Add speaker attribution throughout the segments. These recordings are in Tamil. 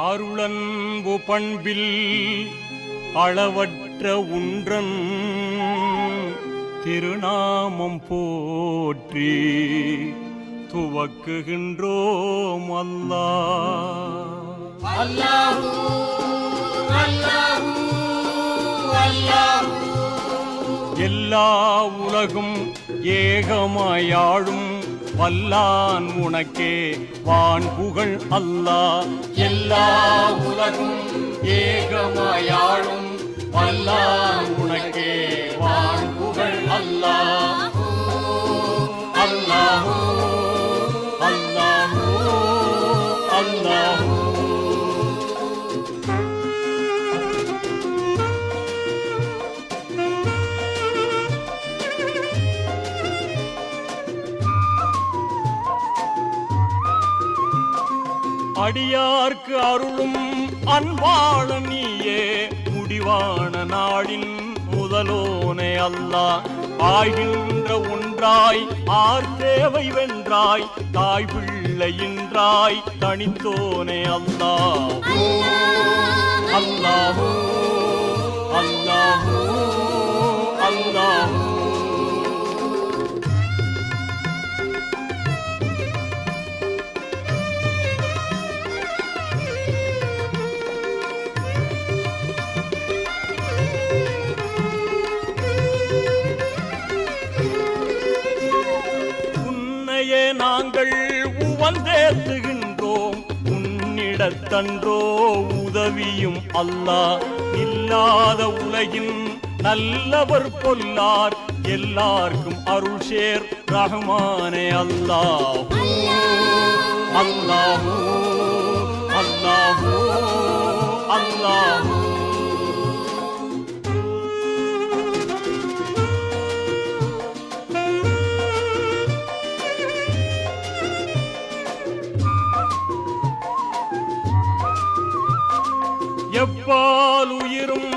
Speaker 1: அருளன்பு பண்பில் அளவற்ற உன்றன் திருநாமம் போற்றி துவக்குகின்றோம் அல்லாஹ்.
Speaker 2: அல்லாஹு அல்லாஹு அல்லாஹு.
Speaker 1: எல்லா உலகும் ஏகமாயாழும் வல்லான் உனக்கே வான் புகழ் அல்லாஹ். எல்லா உலகும் ஏகமாயாழும் வல்லான் உனக்கே வான் புகழ் அல்லாஹ். அல்லாஹு அல்லாஹு அல்லாஹு. அடியார்க்கு அருளும் அன்பாள நீயே முடிவான நாடின் முதலோனே அல்லாஹ். ஆகின்ற ஒன்றாய் ஆர் தேவை வென்றாய் தாய் பிள்ளையின்றாய் தனித்தோனே அல்லாஹ். அல்லாஹு அல்லாஹு அல்லாஹு. நாங்கள் உவந்தேத்துகின்றோம் உன்னிடத்தன்றோ உதவியும் அல்லாஹ். இல்லாத உலகின் நல்லவர் பொல்லார் எல்லாருக்கும் அருள் சேர் ரஹ்மானே அல்லாஹ். அல்லாஹு அல்லாஹு அல்லாஹு. எப்பால் உயிரும்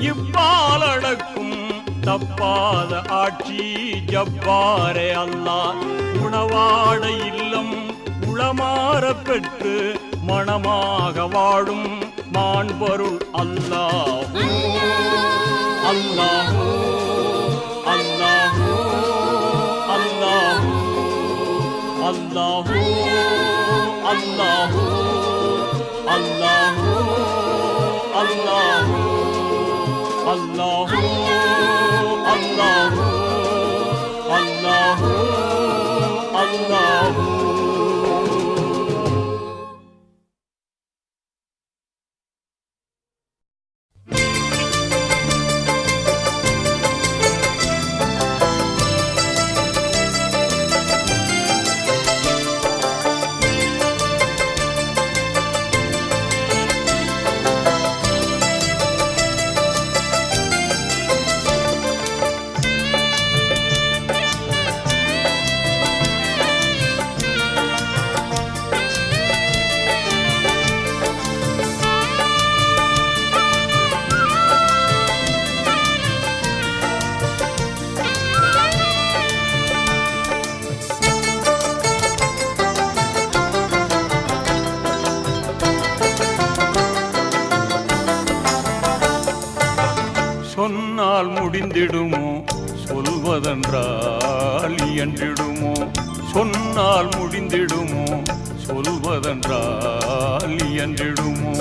Speaker 1: இவ்வால் அடக்கும் தப்பாத ஆட்சி ஜப்பாரே அல்லாஹ். உணவாட இல்லம் உளமாற பெற்று மணமாக வாழும் மாண்பொருள் அல்லாஹ். அல்லாஹு அல்லாஹு அல்லாஹு அல்லாஹு அல்லாஹு அல்லாஹு அல்லாஹு அல்லாஹு அல்லாஹு அல்லாஹு அல்லாஹு. சொன்னால் முடிந்திடுமோ சொல்வதென்றால் இயன்றிடுமோ. சொன்னால் முடிந்திடுமோ சொல்வதென்றால் இயன்றிடுமோ.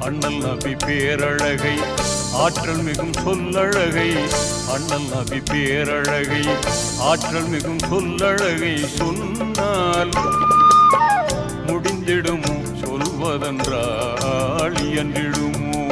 Speaker 1: அண்ணல் நபி பேரழகை ஆற்றல் மிகும் சொல்லழகை. அண்ணல் நபி பேரழகை ஆற்றல் மிகும் சொல்லழகை சொன்னால் முடிந்திடுமோ சொல்வதென்றால் இயன்றிடுமோ.